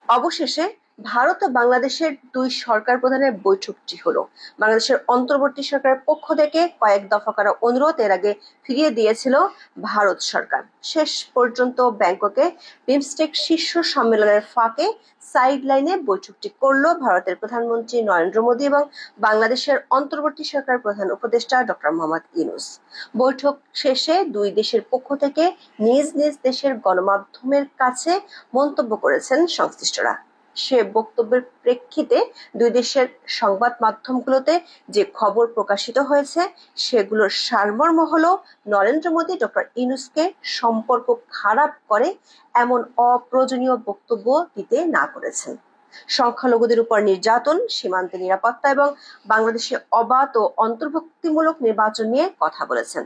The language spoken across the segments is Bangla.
অবশেষে ভারত ও বাংলাদেশের দুই সরকার প্রধানের বৈঠকটি হলো। বাংলাদেশের অন্তর্বর্তী সরকারের পক্ষ থেকে কয়েক দফা করা অনুরোধ এর আগে ফিরিয়ে দিয়েছিল ভারত সরকার। শেষ পর্যন্ত ব্যাংককে বিমস্টেক শীর্ষ সম্মেলনের ফাঁকে সাইড লাইনে বৈঠকটি করল ভারতের প্রধানমন্ত্রী নরেন্দ্র মোদী এবং বাংলাদেশের অন্তর্বর্তী সরকার প্রধান উপদেষ্টা ডক্টর মোহাম্মদ ইউনূস। বৈঠক শেষে দুই দেশের পক্ষ থেকে নিজ নিজ দেশের গণমাধ্যমের কাছে মন্তব্য করেছেন সংশ্লিষ্টরা। সে বক্তব্যের প্রেক্ষিতে দুই দেশের সংবাদ মাধ্যমগুলোতে যে খবর প্রকাশিত হয়েছে সেগুলোর সারমর্ম হলো নরেন্দ্র মোদী ডক্টর ইউনূসকে সম্পর্ক খারাপ করে এমন অপ্রয়োজনীয় বক্তব্য দিতে না করেছেন। সংখ্যালঘুদের উপর নির্যাতন, সীমান্তে নিরাপত্তা এবং বাংলাদেশে অবাধ ও অন্তর্ভুক্তিমূলক নির্বাচন নিয়ে কথা বলেছেন।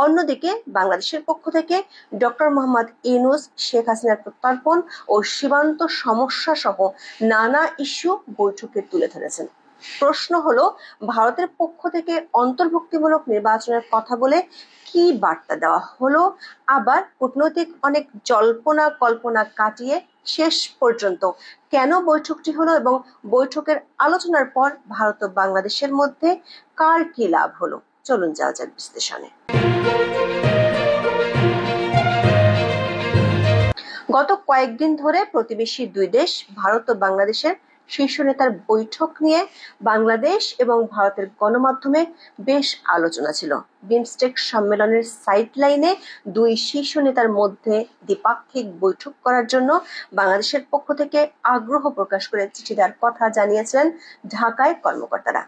অন্যদিকে বাংলাদেশের পক্ষ থেকে ডক্টর মোহাম্মদ ইউনূস শেখ হাসিনার প্রত্যর্পণ ও সীমান্ত সমস্যা সহ নানা ইস্যু বৈঠকে তুলে ধরেছেন। প্রশ্ন হলো, ভারতের পক্ষ থেকে অন্তর্ভুক্তিমূলক নির্বাচনের কথা বলে কি বার্তা দেওয়া হলো? আবার কূটনৈতিক অনেক জল্পনা কল্পনা কাটিয়ে শেষ পর্যন্ত কেন বৈঠকটি হলো এবং বৈঠকের আলোচনার পর ভারত ও বাংলাদেশের মধ্যে কার কি লাভ হলো? চলুন যাওয়া যাক বিশ্লেষণে। গত কয়েকদিন ধরে প্রতিবেশী দুই দেশ ভারত ও বাংলাদেশের শীর্ষ নেতার বৈঠক নিয়ে বাংলাদেশ এবং ভারতের গণমাধ্যমে বেশ আলোচনা ছিল। বিমস্টেক সম্মেলনের সাইড লাইনে দুই শীর্ষ নেতার মধ্যে দ্বিপাক্ষিক বৈঠক করার জন্য বাংলাদেশের পক্ষ থেকে আগ্রহ প্রকাশ করে চিঠি দেওয়ার কথা জানিয়েছিলেন ঢাকায় কর্মকর্তারা।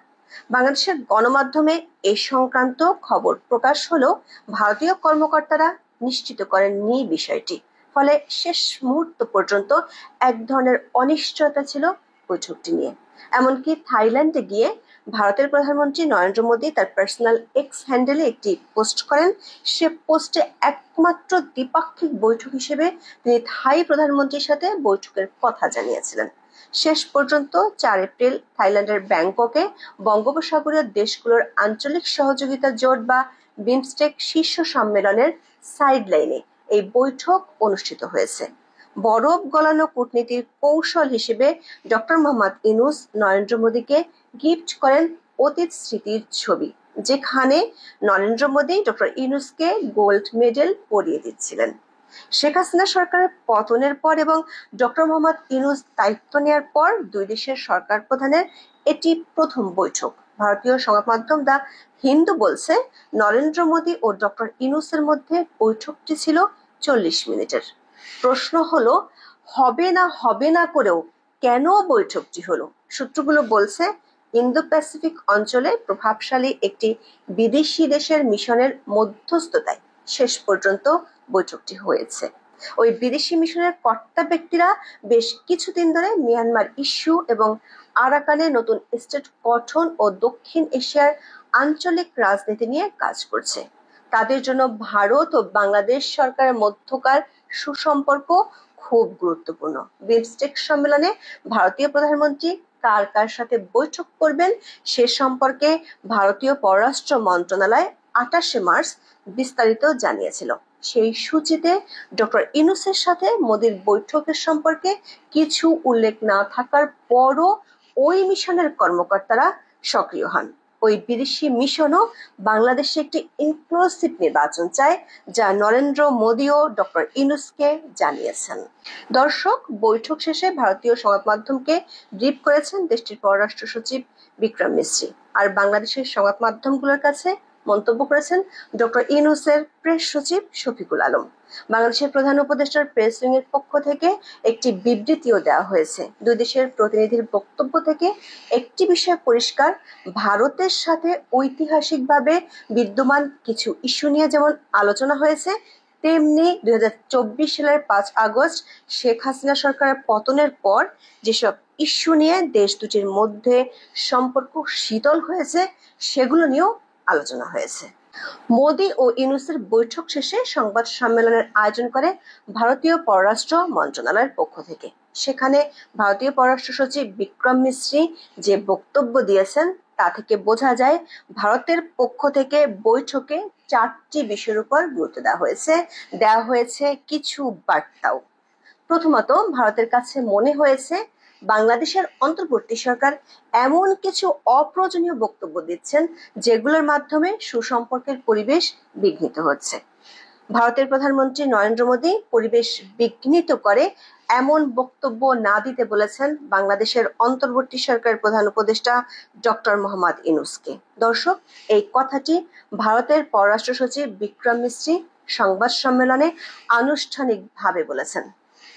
বাংলাদেশের গণমাধ্যমে এ সংক্রান্ত খবর প্রকাশ হলেও ভারতীয় কর্মকর্তারা নিশ্চিত করেননি বিষয়টি। ফলে শেষ মুহূর্ত পর্যন্ত এক ধরনের অনিশ্চয়তা ছিল বৈঠকটি নিয়ে। এমনকি থাইল্যান্ডে গিয়ে ভারতের প্রধানমন্ত্রী নরেন্দ্র মোদী তার পার্সোনাল এক্স হ্যান্ডেলে একটি পোস্ট করেন। সে পোস্টে একমাত্র দ্বিপাক্ষিক বৈঠক হিসেবে তিনি থাই প্রধানমন্ত্রীর সাথে বৈঠকের কথা জানিয়েছিলেন। শেষ পর্যন্ত 4 এপ্রিল থাইল্যান্ডের ব্যাংককে বঙ্গোপসাগরীয় দেশগুলোর আঞ্চলিক সহযোগিতা জোট বা বিমস্টেক শীর্ষ সম্মেলনের সাইড লাইনে এই বৈঠক অনুষ্ঠিত হয়েছে। বরফ গলানো কূটনীতির কৌশল হিসেবে ডক্টর মোহাম্মদ ইউনূস নরেন্দ্র মোদীকে গিফট করেন অতীত স্মৃতির ছবি, যেখানে নরেন্দ্র মোদী ডক্টর ইউনূসকে গোল্ড মেডেল পরিয়ে দিচ্ছিলেন। শেখ হাসিনা সরকারের পতনের পর এবং ডক্টর মোহাম্মদ ইউনূস দায়িত্ব নেওয়ার পর দুই দেশের সরকার প্রধানের এটি প্রথম বৈঠক। ভারতীয় সংবাদ মাধ্যম দ্য হিন্দু বলছে, নরেন্দ্র মোদী ও ডক্টর ইউনূসের মধ্যে বৈঠকটি ছিল 40 মিনিটের। প্রশ্ন হলো, হবে না করেও কেন বৈঠকটি হলো? সূত্রগুলো বলছে, ইন্দো প্যাসিফিক অঞ্চলে প্রভাবশালী একটি বিদেশি দেশের মিশনের মধ্যস্থতায় শেষ পর্যন্ত বৈঠকটি হয়েছে। ওই বিদেশি মিশনের কর্তা ব্যক্তিরা বেশ কিছুদিন ধরে মিয়ানমার ইস্যু এবং আরাকানে নতুন স্টেট গঠন ও দক্ষিণ এশিয়ার আঞ্চলিক রাজনীতি নিয়ে কাজ করছে। তাদের জন্য ভারত ও বাংলাদেশ সরকারের মধ্যকার সুসম্পর্ক খুব গুরুত্বপূর্ণ। বিমস্টেক সম্মেলনে ভারতীয় প্রধানমন্ত্রী কার কার সাথে বৈঠক করবেন সে সম্পর্কে ভারতীয় পররাষ্ট্র মন্ত্রণালয় 28 মার্চ বিস্তারিত জানিয়েছিল। সেই সূচিতে ডক্টর ইউনূসের সাথে মোদীর বৈঠকের সম্পর্কে কিছু উল্লেখ না থাকার পরও ওই মিশনের কর্মকর্তারা সক্রিয় হন। ওই বিদেশি মিশনও বাংলাদেশে একটি ইনক্লুসিভ নির্বাচন চায়, যা নরেন্দ্র মোদী ও ডক্টর ইউনূসকে জানিয়েছেন। দর্শক, বৈঠক শেষে ভারতীয় সংবাদ মাধ্যমকে ব্রিফ করেছেন দেশটির পররাষ্ট্র সচিব বিক্রম মিশ্রি, আর বাংলাদেশের সংবাদ মাধ্যমগুলোর কাছে মন্তব্য করেছেন ডক্টর ইউনূসের প্রেস সচিব শফিকুল আলম। বাংলাদেশের প্রধান উপদেষ্টার প্রেস উইং এর পক্ষ থেকে একটি বিবৃতিও দেওয়া হয়েছে। দুই দেশের প্রতিনিধির বক্তব্য থেকে একটি বিষয় পরিষ্কার, ভারতের সাথে ঐতিহাসিকভাবে বিদ্যমান কিছু ইস্যু নিয়ে যেমন আলোচনা হয়েছে, তেমনি 2024 সালের 5 আগস্ট শেখ হাসিনা সরকারের পতনের পর যেসব ইস্যু নিয়ে দেশ দুটির মধ্যে সম্পর্ক শীতল হয়েছে সেগুলো নিয়েও আলোচনা হয়েছে। মোদী ও ইউনূসের বৈঠক শেষে সংবাদ সম্মেলনের আয়োজন করে ভারতীয় পররাষ্ট্র মন্ত্রণালয়ের পক্ষ থেকে। সেখানে ভারতীয় পররাষ্ট্র সচিব বিক্রম মিশ্রি যে বক্তব্য দিয়েছেন তা থেকে বোঝা যায় ভারতের পক্ষ থেকে বৈঠকে 4টি বিষয়ের উপর গুরুত্ব দেওয়া হয়েছে কিছু বার্তাও। প্রথমত, ভারতের কাছে মনে হয়েছে বাংলাদেশের অন্তর্বর্তী সরকার এমন কিছু অপ্রয়োজনীয় বক্তব্য দিচ্ছেন যেগুলোর মাধ্যমে সুসম্পর্কের পরিবেশ বিঘ্নিত হচ্ছে। ভারতের প্রধানমন্ত্রী নরেন্দ্র মোদী পরিবেশ বিঘ্নিত করে এমন বক্তব্য না দিতে বলেছেন বাংলাদেশের অন্তর্বর্তী সরকারের প্রধান উপদেষ্টা ডক্টর মোহাম্মদ ইউনূসকে। দর্শক, এই কথাটি ভারতের পররাষ্ট্র সচিব বিক্রম মিশ্রি সংবাদ সম্মেলনে আনুষ্ঠানিকভাবে বলেছেন।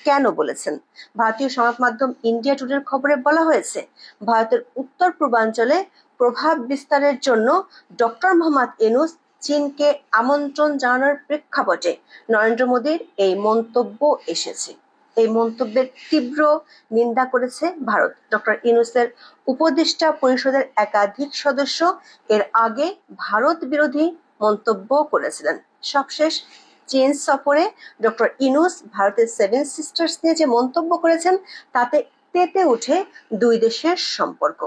কেন বলেছেন? ভারতীয় সংবাদ মাধ্যম ইন্ডিয়া টুডের খবরে বলা হয়েছে, ভারতের উত্তর পূর্বাঞ্চলে প্রভাব বিস্তারের জন্য ডক্টর মোহাম্মদ ইউনূস চীনকে আমন্ত্রণ জানানোর প্রেক্ষাপটে নরেন্দ্র মোদীর এই মন্তব্য এসেছে। এই মন্তব্যের তীব্র নিন্দা করেছে ভারত। ডক্টর ইউনূসের উপদেষ্টা পরিষদের একাধিক সদস্য এর আগে ভারত বিরোধী মন্তব্য করেছিলেন। সবশেষ চীন সফরে ডক্টর ইউনূস ভারতের সেভেন সিস্টার্স নিয়ে যে মন্তব্য করেছেন তাতে তেতে উঠে দুই দেশের সম্পর্ক।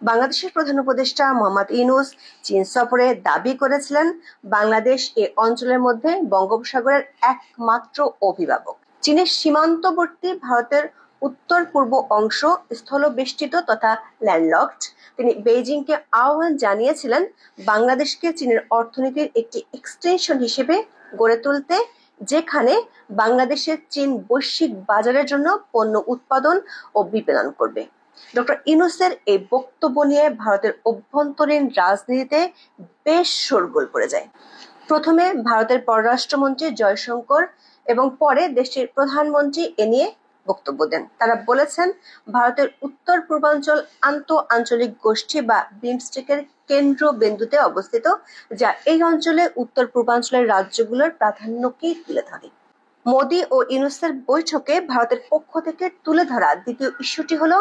বাংলাদেশের প্রধান উপদেষ্টা মোহাম্মদ ইউনূস চীন সফরে দাবি করেছিলেন, বাংলাদেশ এ অঞ্চলের মধ্যে বঙ্গোপসাগরের একমাত্র অভিভাবক। চীনের সীমান্তবর্তী ভারতের উত্তর পূর্ব অংশ স্থলবেষ্টিত তথা ল্যান্ডলকড। তিনি বেইজিংকে আহ্বান জানিয়েছিলেন বাংলাদেশকে চীনের অর্থনীতির একটি এক্সটেনশন হিসেবে গড়ে তুলতে, যেখানে বাংলাদেশের চীন বৈশ্বিক বাজারের জন্য পণ্য উৎপাদন ও বিপণন করবে। ডক্টর ইউনূসের এই বক্তব্য নিয়ে ভারতের অভ্যন্তরীণ রাজনীতিতে বেশ শোরগোল পড়ে যায়। প্রথমে ভারতের পররাষ্ট্রমন্ত্রী জয়শঙ্কর এবং পরে দেশটির প্রধানমন্ত্রী এ নিয়ে বক্তব্য দেন। তারা বলেছেন, ভারতের উত্তর পূর্বাঞ্চল আন্তঃআঞ্চলিক গোষ্ঠী বা বিমস্টেকের কেন্দ্রবিন্দুতে অবস্থিত, যা এই অঞ্চলে উত্তর পূর্বাঞ্চলের রাজ্যগুলোর প্রাধান্যকেই তুলে ধরে। মোদী ও ইউনূসের বৈঠকে ভারতের পক্ষ থেকে তুলে ধরা দ্বিতীয় ইস্যুটি হলো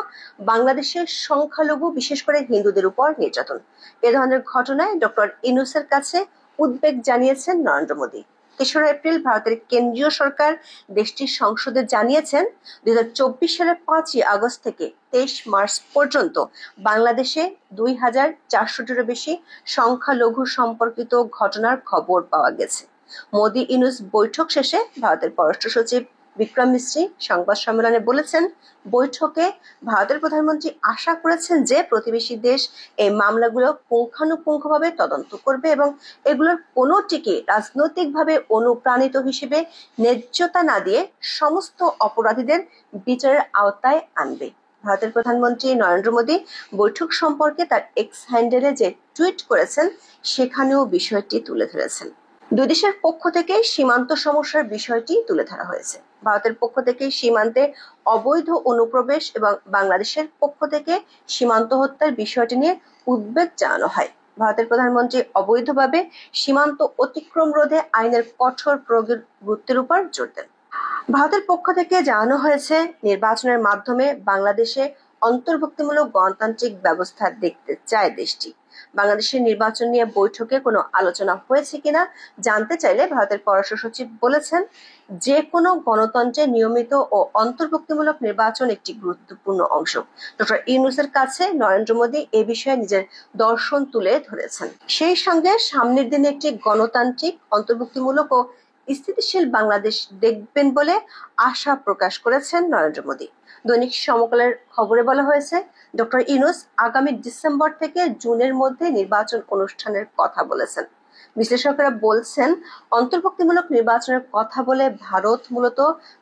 বাংলাদেশের সংখ্যালঘু, বিশেষ করে হিন্দুদের উপর নির্যাতন। এ ধরনের ঘটনায় ডক্টর ইউনূসের কাছে উদ্বেগ জানিয়েছেন নরেন্দ্র মোদী। ৩রা এপ্রিল ভারতের কেন্দ্রীয় সরকার দেশটির সংসদে জানিয়েছেন, ২০২৪ সালের ৫ই আগস্ট থেকে ২৩ মার্চ পর্যন্ত বাংলাদেশে ২,৪০০টিরও বেশি সংখ্যালঘু সম্পর্কিত ঘটনার খবর পাওয়া গেছে। মোদী ইউনূস বৈঠক শেষে ভারতের পররাষ্ট্র সচিব বিক্রম মিশ্রি সংবাদ সম্মেলনে বলেছেন, বৈঠকে ভারতের প্রধানমন্ত্রী আশা করেছেন যে প্রতিবেশী দেশ এই মামলাগুলো পুঙ্খানুপুঙ্খভাবে তদন্ত করবে এবং এগুলোর কোনোটিকে রাজনৈতিকভাবে অনুপ্রাণিত হিসেবে ন্যায্যতা না দিয়ে সমস্ত অপরাধীদের বিচারের আওতায় আনবে। ভারতের প্রধানমন্ত্রী নরেন্দ্র মোদী বৈঠক সম্পর্কে তার এক্স হ্যান্ডেলে যে টুইট করেছেন সেখানেও বিষয়টি তুলে ধরেছেন। দুই দেশের পক্ষ থেকে সীমান্ত সমস্যার বিষয়টি তুলে ধরা হয়েছে। ভারতের পক্ষ থেকে সীমান্তে অবৈধ অনুপ্রবেশ এবং বাংলাদেশের পক্ষ থেকে সীমান্ত হত্যার বিষয়টি নিয়ে উদ্বেগ জানানো হয়। ভারতের প্রধানমন্ত্রী অবৈধভাবে সীমান্ত অতিক্রম রোধে আইনের কঠোর প্রয়োগের গুরুত্বের উপর জোর দেন। ভারতের পক্ষ থেকে জানানো হয়েছে, নির্বাচনের মাধ্যমে বাংলাদেশে অন্তর্ভুক্তিমূলক গণতান্ত্রিক ব্যবস্থা দেখতে চায় দেশটি। বাংলাদেশের নির্বাচন নিয়ে বৈঠকে কোনো আলোচনা হয়েছে কিনা জানতে চাইলে ভারতের পররাষ্ট্র সচিব বলেছেন, যে কোনো গণতন্ত্রের নিয়মিত ও অন্তর্ভুক্তিমূলক নির্বাচন একটি গুরুত্বপূর্ণ অংশ। ডক্টর ইউনূসের কাছে নরেন্দ্র মোদী এ বিষয়ে নিজের দর্শন তুলে ধরেছেন। সেই সঙ্গে সামনের দিনে একটি গণতান্ত্রিক, অন্তর্ভুক্তিমূলক ও স্থিতিশীল বাংলাদেশ দেখবেন বলে আশা প্রকাশ করেছেন নরেন্দ্র মোদী। দৈনিক সমকালের খবরে বলা হয়েছে, ডক্টর ইউনূস আগামী ডিসেম্বর থেকে জুনের মধ্যে নির্বাচন অনুষ্ঠানের কথা বলেছেন। বিশ্লেষকরা বলছেন, অন্তর্ভুক্তিমূলক নির্বাচনের কথা বলে ভারত মূলত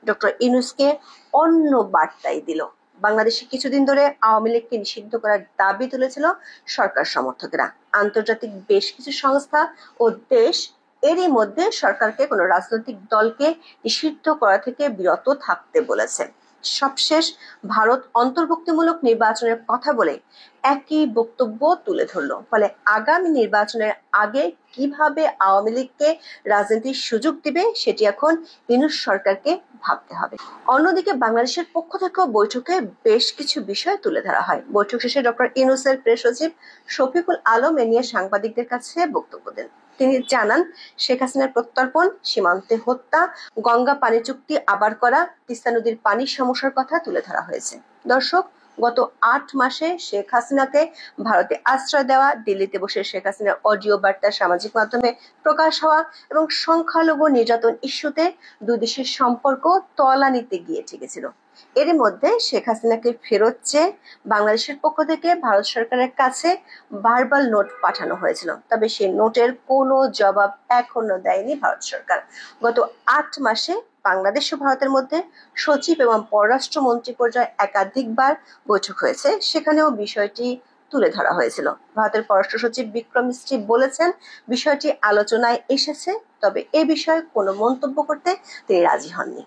ডক্টর ইউনূসকে অন্য বার্তাই দিল। বাংলাদেশে কিছুদিন ধরে আওয়ামী লীগকে নিষিদ্ধ করার দাবি তুলেছিল সরকার সমর্থকেরা। আন্তর্জাতিক বেশ কিছু সংস্থা ও দেশ এরই মধ্যে সরকারকে কোনো রাজনৈতিক দলকে নিষিদ্ধ করা থেকে বিরত থাকতে বলেছে। সবশেষ ভারত অন্তর্ভুক্তিমূলক নির্বাচনের কথা বলে একই বক্তব্য তুলে ধরল। ফলে আগামী নির্বাচনের আগে কিভাবে আওয়ামী লীগকে রাজনীতির সুযোগ দিবে সেটি এখন ইউনূস সরকারকে ভাবতে হবে। অন্যদিকে বাংলাদেশের পক্ষ থেকেও বৈঠকে বেশ কিছু বিষয় তুলে ধরা হয়। বৈঠক শেষে ডক্টর ইউনূসের প্রেস সচিব শফিকুল আলম এ নিয়ে সাংবাদিকদের কাছে বক্তব্য দেন। তিনি জানান, শেখ হাসিনার প্রত্যর্পণ, সীমান্তে হত্যা, গঙ্গা পানি চুক্তি আবার করা, তিস্তা নদীর পানির সমস্যার কথা তুলে ধরা হয়েছে। দর্শক, গত 8 মাসে শেখ হাসিনাকে ভারতে আশ্রয় দেওয়া, দিল্লিতে বসে শেখ হাসিনার অডিও বার্তা সামাজিক মাধ্যমে প্রকাশ হওয়া এবং সংখ্যালঘু নির্যাতন ইস্যুতে দুই দেশের সম্পর্ক তলানিতে গিয়ে ঠেকেছিল। এর মধ্যে শেখ হাসিনাকে ফেরত চেয়ে বাংলাদেশের পক্ষ থেকে ভারত সরকারের কাছে ভার্বাল নোট পাঠানো হয়েছিল, তবে সেই নোটের কোনো জবাব এখনো দেয়নি ভারত সরকার। গত 8 মাসে বাংলাদেশ ও ভারতের মধ্যে সচিব এবং পররাষ্ট্রমন্ত্রী পর্যায়ে একাধিকবার বৈঠক হয়েছে, সেখানেও বিষয়টি তুলে ধরা হয়েছিল। ভারতের পররাষ্ট্র সচিব বিক্রম মিস্ত্রি বলেছেন বিষয়টি আলোচনায় এসেছে, তবে এ বিষয়ে কোনো মন্তব্য করতে তিনি রাজি হননি।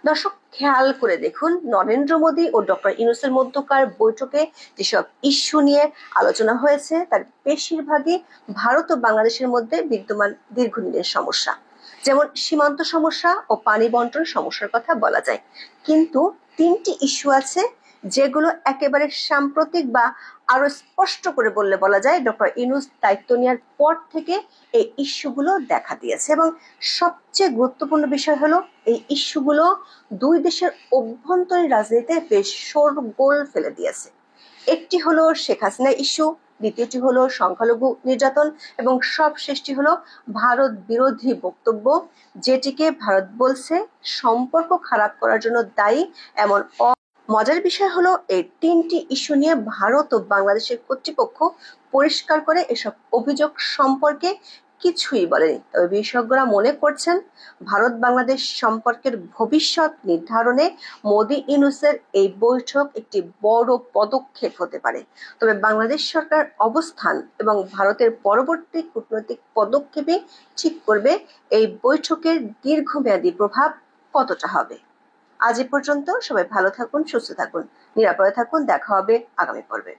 দর্শক, খেয়াল করে দেখুন, নরেন্দ্র মোদী ও ডক্টর ইউনূসের মধ্যকার বৈঠকে যেসব ইস্যু নিয়ে আলোচনা হয়েছে তার বেশিরভাগই ভারত ও বাংলাদেশের মধ্যে বিদ্যমান দীর্ঘদিনের সমস্যা, যেমন সীমান্ত সমস্যা ও পানি বন্টন সমস্যার কথা বলা যায়। কিন্তু 3টি ইস্যু আছে যেগুলো একেবারে সাম্প্রতিক বা আরো স্পষ্ট করে বললে বলা যায় ডক্টর ইউনূস দায়িত্ব নেওয়ার পর থেকে এই ইস্যুগুলো দেখা দিয়েছে, এবং সবচেয়ে গুরুত্বপূর্ণ বিষয় হলো এই ইস্যুগুলো দুই দেশের অভ্যন্তরীণ রাজনীতিতে বেশ শোরগোল ফেলে দিয়েছে। একটি হলো শেখ হাসিনা ইস্যু, দ্বিতীয়টি হলো সংখ্যালঘু নির্যাতন এবং সবশেষটি হলো ভারত বিরোধী বক্তব্য, যেটিকে ভারত বলছে সম্পর্ক খারাপ করার জন্য দায়ী এমন। মজার বিষয় হলো এই 3টি ইস্যু নিয়ে ভারত ও বাংলাদেশের কর্তৃপক্ষ পরিষ্কার করে এসব অভিযোগ সম্পর্কে কিছুই বলেনি। তবে বিশেষজ্ঞরা মনে করছেন ভারত বাংলাদেশ সম্পর্কের ভবিষ্যৎ নির্ধারণে মোদি ইউনূসের এই বৈঠক একটি বড় পদক্ষেপ হতে পারে। তবে বাংলাদেশ সরকার অবস্থান এবং ভারতের পরবর্তী কূটনৈতিক পদক্ষেপে ঠিক করবে এই বৈঠকের দীর্ঘমেয়াদী প্রভাব কতটা হবে। আজ এ পর্যন্ত। সবাই ভালো থাকুন, সুস্থ থাকুন, নিরাপদে থাকুন। দেখা হবে আগামী পর্বে।